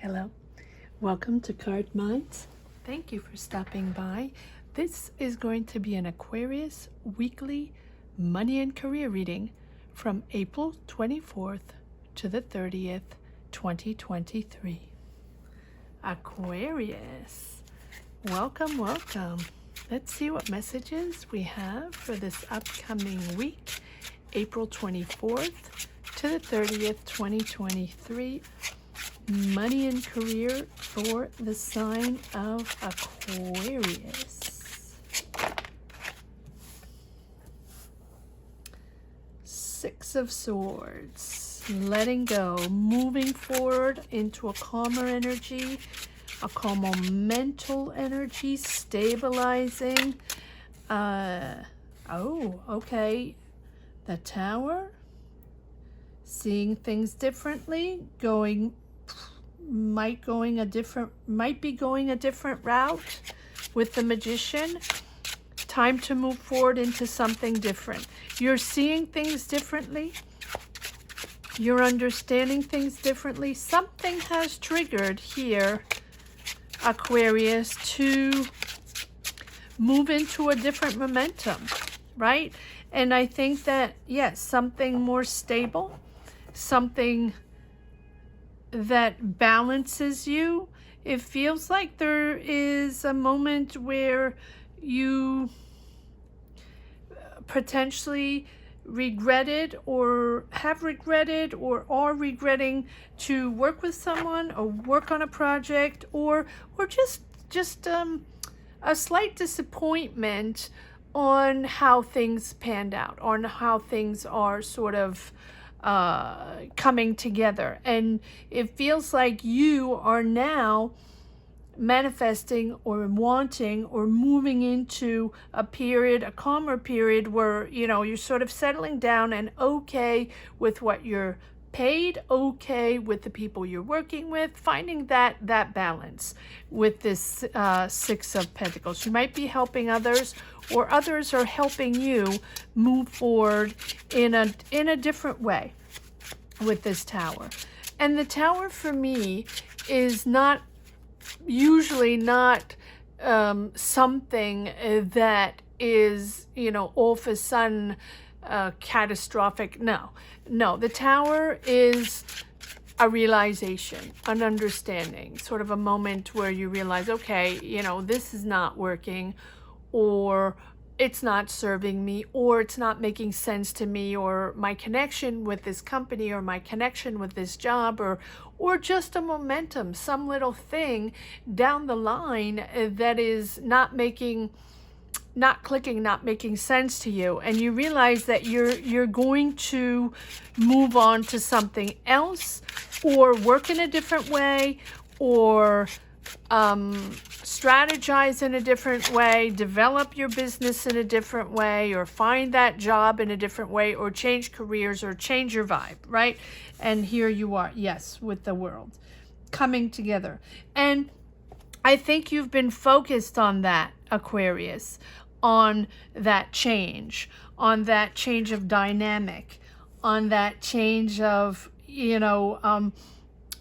Hello, welcome to Card Minds. Thank you for stopping by. This is going to be an Aquarius weekly money and career reading from April 24th to the 30th, 2023. Aquarius, welcome, welcome. Let's see what messages we have for this upcoming week, April 24th to the 30th, 2023. Money and career for the sign of Aquarius. Six of Swords. Letting go. Moving forward into a calmer energy. A calmer mental energy. Stabilizing. Okay. The Tower. Seeing things differently. Might be going a different route with the Magician. Time to move forward into something different. You're seeing things differently. You're understanding things differently. Something has triggered here, Aquarius, to move into a different momentum, right? And I think that, yes, something more stable, something that balances you. It feels like there is a moment where you potentially regretted or have regretted or are regretting to work with someone or work on a project or just a slight disappointment on how things panned out, on how things are sort of coming together. And it feels like you are now manifesting or wanting or moving into a period, a calmer period where, you know, you're sort of settling down and okay with what you're paid, okay with the people you're working with, finding that balance with this Six of Pentacles. You might be helping others, or others are helping you move forward in a different way with this Tower. And the Tower for me is usually not something that is, you know, all of a sudden catastrophic. No, the Tower is a realization, an understanding, sort of a moment where you realize, okay, you know, this is not working, or it's not serving me, or it's not making sense to me, or my connection with this company, or my connection with this job, or just a momentum, some little thing down the line that is not clicking, not making sense to you, and you realize that you're going to move on to something else, or work in a different way, or strategize in a different way, develop your business in a different way, or find that job in a different way, or change careers, or change your vibe, right? And here you are, yes, with the World coming together. And I think you've been focused on that, Aquarius, on that change of dynamic, on that change of, you know,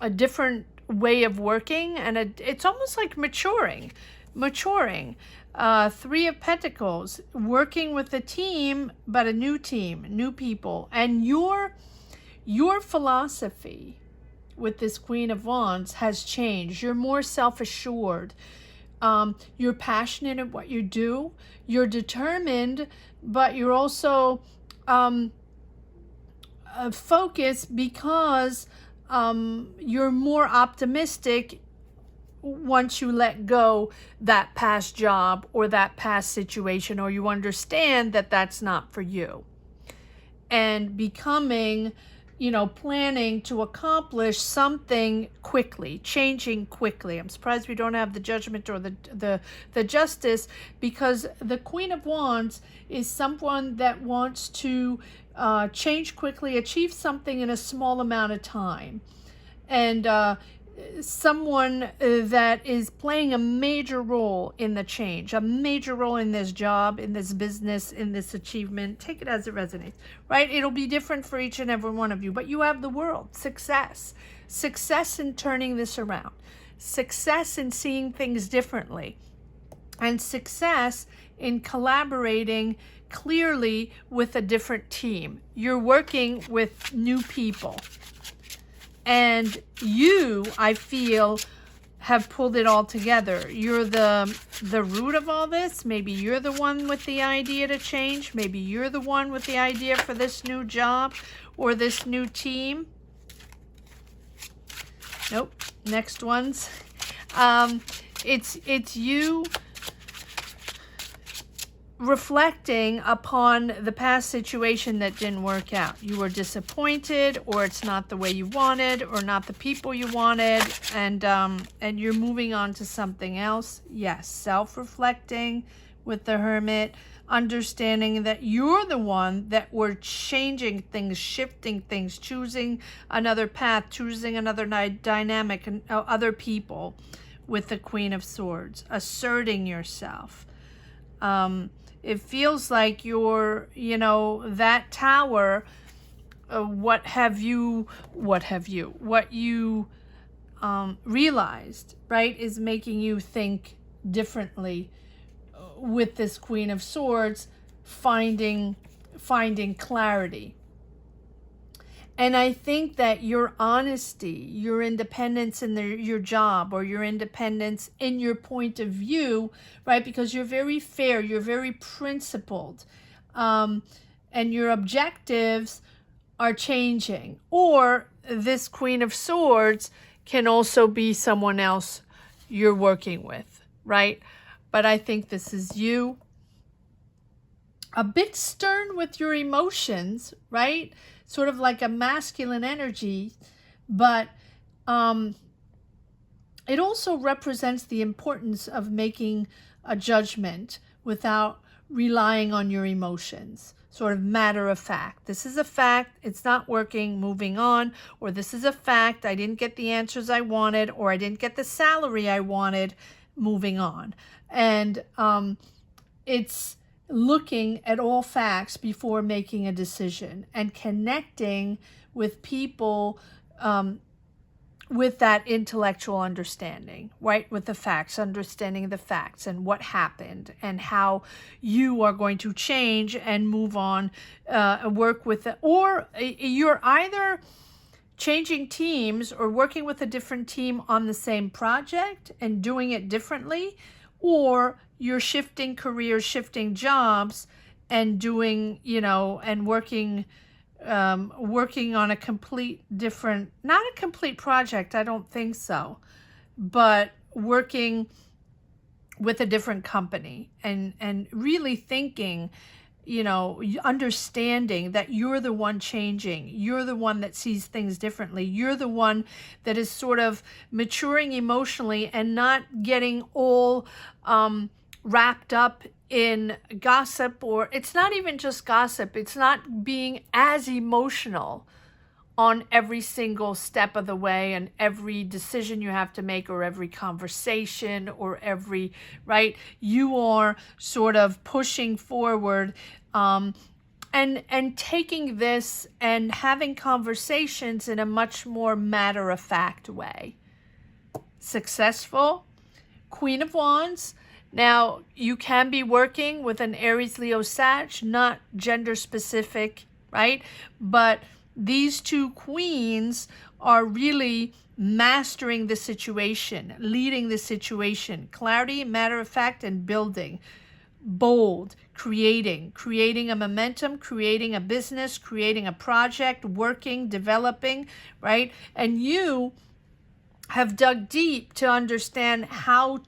a different way of working, and it's almost like maturing. Three of Pentacles, working with a team, but a new team, new people, and your philosophy with this Queen of Wands has changed. You're more self-assured. You're passionate at what you do. You're determined, but you're also focused because you're more optimistic once you let go that past job or that past situation, or you understand that that's not for you, and becoming, you know, planning to accomplish something quickly, changing quickly. I'm surprised we don't have the Judgment or the Justice, because the Queen of Wands is someone that wants to change quickly, achieve something in a small amount of time. And someone that is playing a major role in the change, a major role in this job, in this business, in this achievement. Take it as it resonates, right? It'll be different for each and every one of you, but you have the world. Success in turning this around, success in seeing things differently, and success in collaborating clearly with a different team. You're working with new people. And you, I feel, have pulled it all together. You're the root of all this. Maybe you're the one with the idea to change. Maybe you're the one with the idea for this new job or this new team. Nope. Next ones. It's you reflecting upon the past situation that didn't work out. You were disappointed, or it's not the way you wanted, or not the people you wanted, and you're moving on to something else. Yes, self-reflecting with the Hermit, understanding that you're the one that were changing things, shifting things, choosing another path, choosing another dynamic, and other people with the Queen of Swords, asserting yourself. It feels like you're, that tower, what you realized, right, is making you think differently with this Queen of Swords, finding clarity. And I think that your honesty, your independence in your job, or your independence in your point of view, right? Because you're very fair, you're very principled, and your objectives are changing. Or this Queen of Swords can also be someone else you're working with, right? But I think this is you. A bit stern with your emotions, right? Sort of like a masculine energy, but it also represents the importance of making a judgment without relying on your emotions. Sort of matter of fact. This is a fact, it's not working, moving on. Or this is a fact, I didn't get the answers I wanted, or I didn't get the salary I wanted, moving on. And it's looking at all facts before making a decision, and connecting with people with that intellectual understanding, right? With the facts, understanding the facts and what happened and how you are going to change and move on, work with it. Or you're either changing teams or working with a different team on the same project and doing it differently, or you're shifting careers, shifting jobs, and doing, and working on a complete different, not a complete project, I don't think so, but working with a different company, and really thinking, understanding that you're the one changing, you're the one that sees things differently, you're the one that is sort of maturing emotionally and not getting all wrapped up in gossip. Or it's not even just gossip, it's not being as emotional on every single step of the way, and every decision you have to make, or every conversation, or every, right? You are sort of pushing forward, and taking this and having conversations in a much more matter-of-fact way. Successful. Queen of Wands. Now, you can be working with an Aries, Leo, Sag, not gender specific, right? But these two queens are really mastering the situation, leading the situation. Clarity, matter of fact, and building. Bold, creating a momentum, creating a business, creating a project, working, developing, right? And you have dug deep to understand how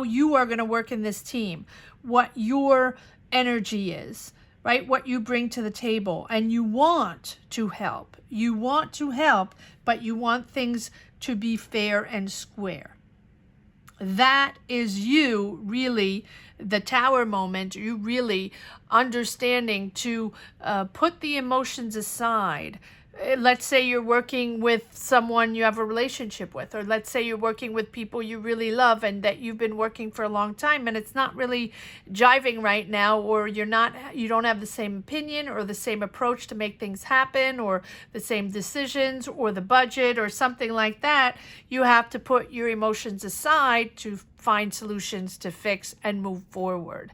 you are going to work in this team, what your energy is, right? What you bring to the table. And you want to help. You want to help, but you want things to be fair and square. That is you really, the tower moment, you really understanding to put the emotions aside, let's say you're working with someone you have a relationship with, or let's say you're working with people you really love and that you've been working for a long time and it's not really jiving right now, or you don't have the same opinion or the same approach to make things happen, or the same decisions or the budget or something like that. You have to put your emotions aside to find solutions to fix and move forward.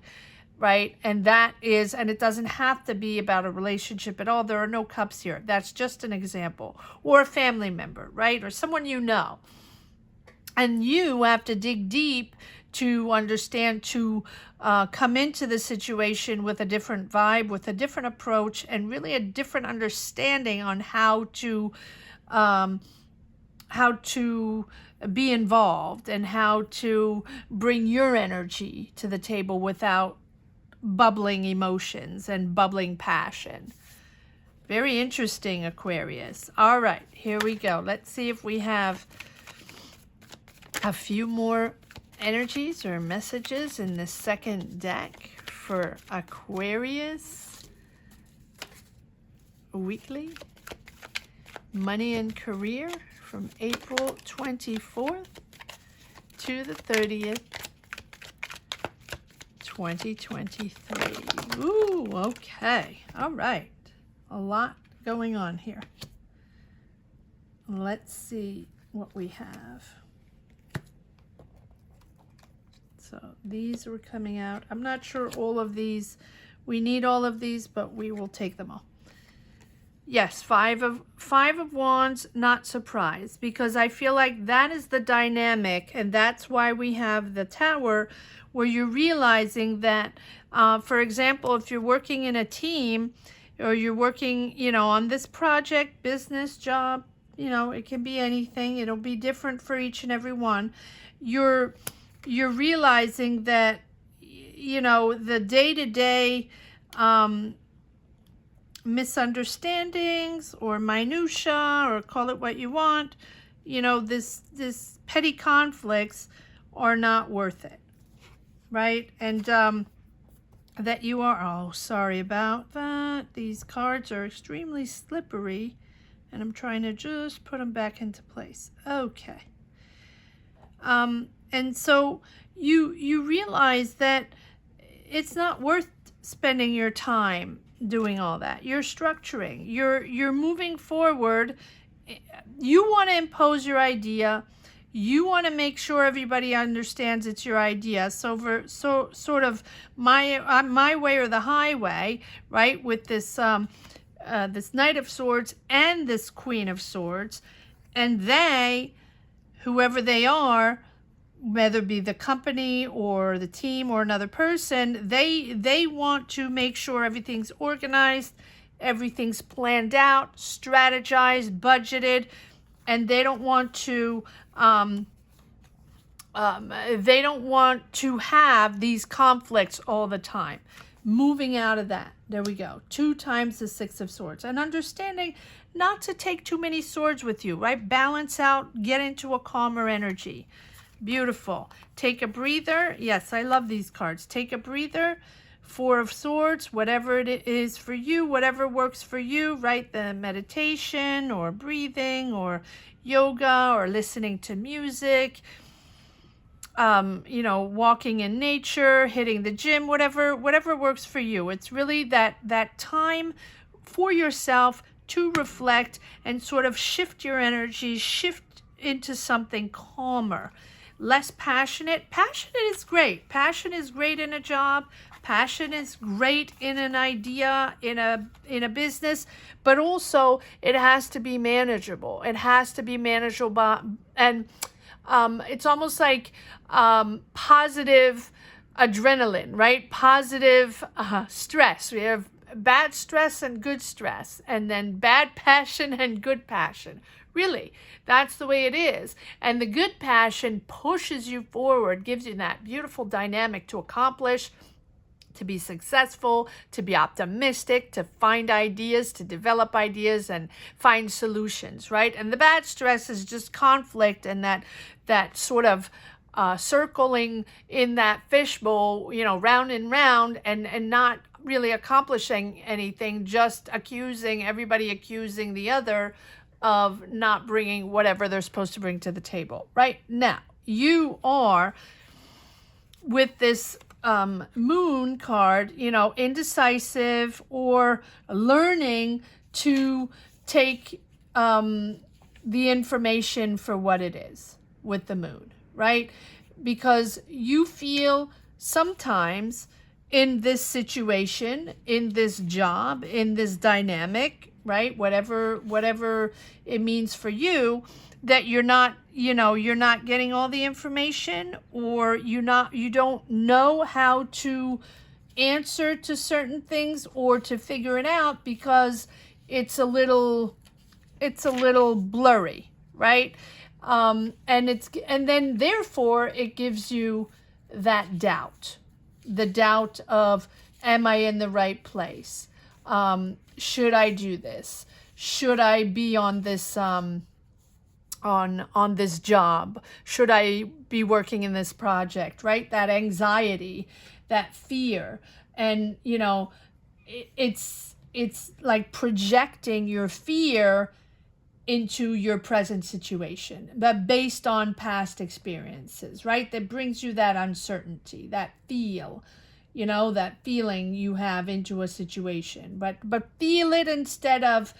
Right? And it doesn't have to be about a relationship at all. There are no cups here. That's just an example. Or a family member, right? Or someone you know. And you have to dig deep to understand, to come into the situation with a different vibe, with a different approach, and really a different understanding on how to be involved and how to bring your energy to the table without bubbling emotions and bubbling passion. Very interesting, Aquarius. All right, here we go. Let's see if we have a few more energies or messages in the second deck for Aquarius weekly. Money and career from April 24th to the 30th. 2023. Ooh, okay. All right. A lot going on here. Let's see what we have. So these were coming out. I'm not sure all of these. We need all of these, but we will take them all. Yes, five of wands, not surprised, because I feel like that is the dynamic, and that's why we have the Tower, where you're realizing that, for example, if you're working in a team, or you're working, on this project, business, job, it can be anything. It'll be different for each and every one. You're realizing that, the day-to-day misunderstandings or minutia, or call it what you want, this petty conflicts are not worth it. Right? And that you are, oh, sorry about that. These cards are extremely slippery, and I'm trying to just put them back into place. Okay. And so you realize that it's not worth spending your time doing all that. You're structuring. You're moving forward. You want to impose your idea. You want to make sure everybody understands it's your idea. So sort of my way or the highway, right? With this this Knight of Swords and this Queen of Swords, and whoever they are, whether it be the company or the team or another person, they want to make sure everything's organized, everything's planned out, strategized, budgeted, and they don't want to have these conflicts all the time. Moving out of that. There we go. 2 times the 6 of Swords. And understanding not to take too many swords with you, right? Balance out, get into a calmer energy. Beautiful. Take a breather. Yes, I love these cards. Take a breather. 4 of Swords, whatever it is for you, whatever works for you, right? The meditation or breathing or yoga or listening to music, walking in nature, hitting the gym, whatever works for you. It's really that time for yourself to reflect and sort of shift your energy, shift into something calmer, less passionate. Passionate is great. Passion is great in a job. Passion is great in an idea, in a business, but also it has to be manageable. It has to be manageable, and it's almost like positive adrenaline, right? Positive stress. We have bad stress and good stress, and then bad passion and good passion. Really, that's the way it is. And the good passion pushes you forward, gives you that beautiful dynamic to accomplish, to be successful, to be optimistic, to find ideas, to develop ideas and find solutions, right? And the bad stress is just conflict and that sort of circling in that fishbowl, round and round, and not really accomplishing anything, just everybody accusing the other of not bringing whatever they're supposed to bring to the table. Right now, you are with this moon card, indecisive or learning to take the information for what it is with the moon, right? Because you feel sometimes in this situation, in this job, in this dynamic, right? Whatever it means for you, that you're not getting all the information, or you don't know how to answer to certain things or to figure it out because it's a little blurry, right? And then therefore it gives you that doubt, the doubt of, am I in the right place? Should I do this? Should I be on this on this job? Should I be working in this project, right? That anxiety, that fear. And it's like projecting your fear into your present situation, but based on past experiences, right? That brings you that uncertainty, that that feeling you have into a situation, but feel it instead of,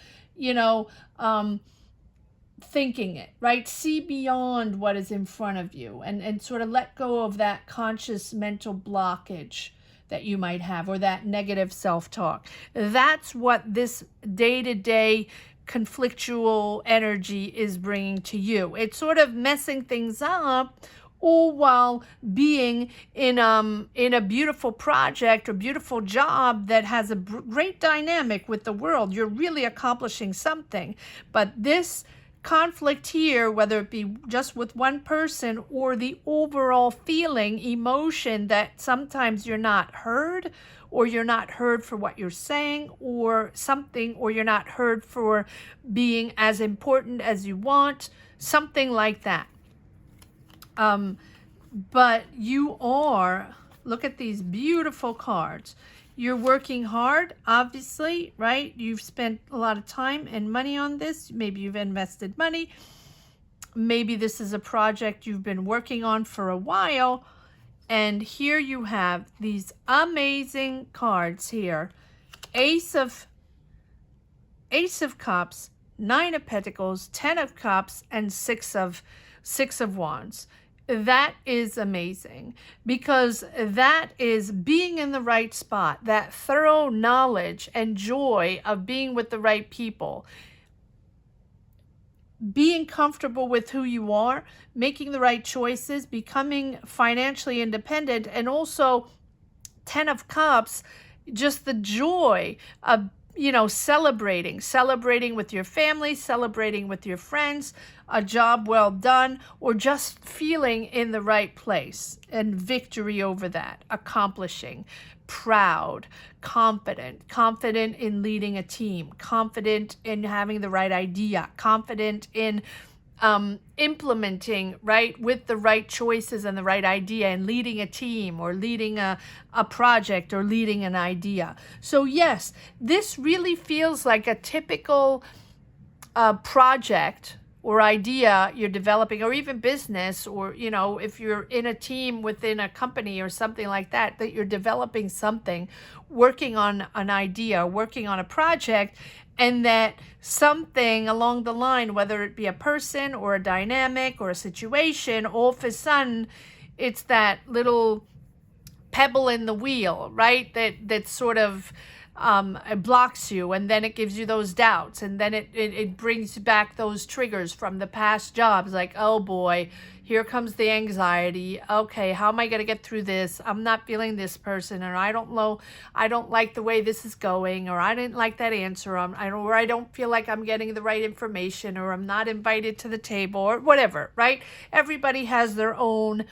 thinking it, right? See beyond what is in front of you, and sort of let go of that conscious mental blockage that you might have, or that negative self-talk. That's what this day-to-day conflictual energy is bringing to you. It's sort of messing things up, all while being in a beautiful project or beautiful job that has a great dynamic with the world. You're really accomplishing something. But this conflict here, whether it be just with one person or the overall feeling, emotion that sometimes you're not heard, or you're not heard for what you're saying or something, or you're not heard for being as important as you want, something like that. But you are, look at these beautiful cards. You're working hard, obviously, right? You've spent a lot of time and money on this. Maybe you've invested money. Maybe this is a project you've been working on for a while. And here you have these amazing cards here. Ace of Cups, Nine of Pentacles, 10 of Cups, and Six of Wands. That is amazing, because that is being in the right spot, that thorough knowledge and joy of being with the right people, being comfortable with who you are, making the right choices, becoming financially independent, and also 10 of Cups, just the joy of celebrating with your family, celebrating with your friends, a job well done, or just feeling in the right place and victory over that, accomplishing, proud, confident in leading a team, confident in having the right idea, confident in implementing, right, with the right choices and the right idea, and leading a team, or leading a project, or leading an idea. So yes, this really feels like a typical project or idea you're developing, or even business, or if you're in a team within a company or something like that, that you're developing something, working on an idea, working on a project, and that something along the line, whether it be a person or a dynamic or a situation, all of a sudden it's that little pebble in the wheel, right? That sort of it blocks you, and then it gives you those doubts, and then it brings back those triggers from the past jobs, like, oh boy, here comes the anxiety. Okay, how am I going to get through this? I'm not feeling this person, or I don't like the way this is going, or I didn't like that answer, or I don't feel like I'm getting the right information, or I'm not invited to the table, or whatever, right? Everybody has their own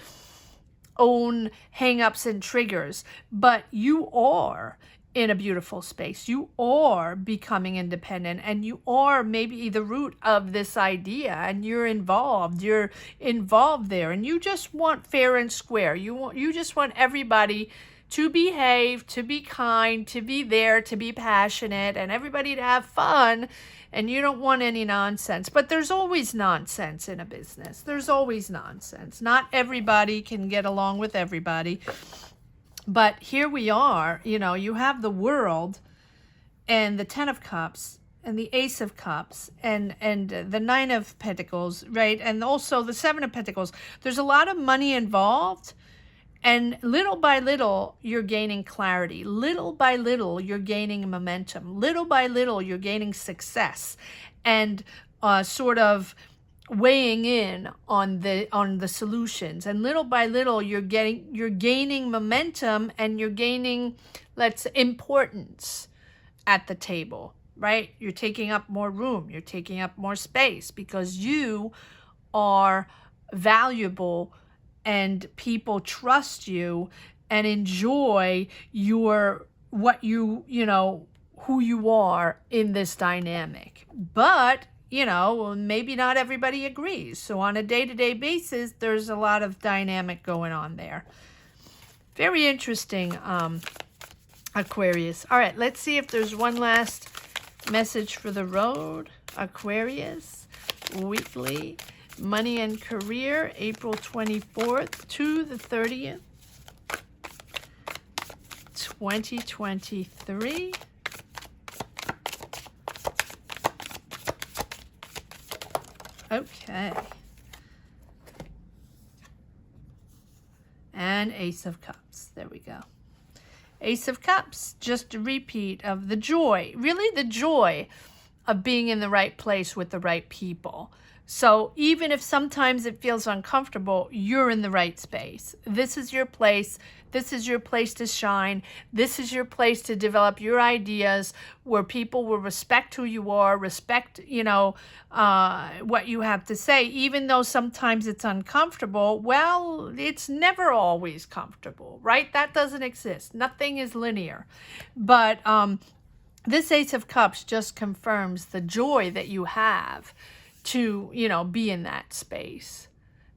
hang-ups and triggers, but you are in a beautiful space. You are becoming independent, and you are maybe the root of this idea, and you're involved there, and you just want fair and square. You just want everybody to behave, to be kind, to be there, to be passionate, and everybody to have fun, and you don't want any nonsense. But there's always nonsense in a business. There's always nonsense. Not everybody can get along with everybody. But here we are, you know, you have the World and the Ten of Cups and the Ace of Cups and the Nine of Pentacles, right? And also the Seven of Pentacles. There's a lot of money involved, and little by little, you're gaining clarity. Little by little, you're gaining momentum. Little by little, you're gaining success, and sort of weighing in on the solutions. And little by little, you're gaining momentum, and you're gaining, importance at the table, right? You're taking up more room. You're taking up more space because you are valuable, and people trust you and enjoy who you are in this dynamic. But, you know, maybe not everybody agrees. So on a day-to-day basis, there's a lot of dynamic going on there. Very interesting, Aquarius. All right, let's see if there's one last message for the road. Aquarius, weekly. Money and career, April 24th to the 30th, 2023. Okay. And Ace of Cups. There we go. Ace of Cups, just a repeat of the joy. Really the joy of being in the right place with the right people. So even if sometimes it feels uncomfortable, you're in the right space. This is your place. This is your place to shine. This is your place to develop your ideas, where people will respect who you are, respect, what you have to say, even though sometimes it's uncomfortable. Well, it's never always comfortable, right? That doesn't exist. Nothing is linear. But this Ace of Cups just confirms the joy that you have to, be in that space.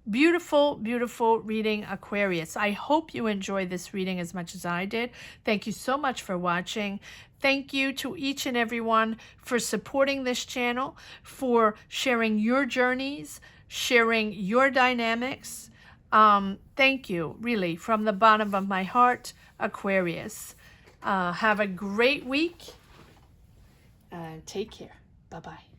Beautiful, beautiful reading, Aquarius. I hope you enjoyed this reading as much as I did. Thank you so much for watching. Thank you to each and everyone for supporting this channel, for sharing your journeys, sharing your dynamics. Thank you, really, from the bottom of my heart, Aquarius. Have a great week. Take care. Bye-bye.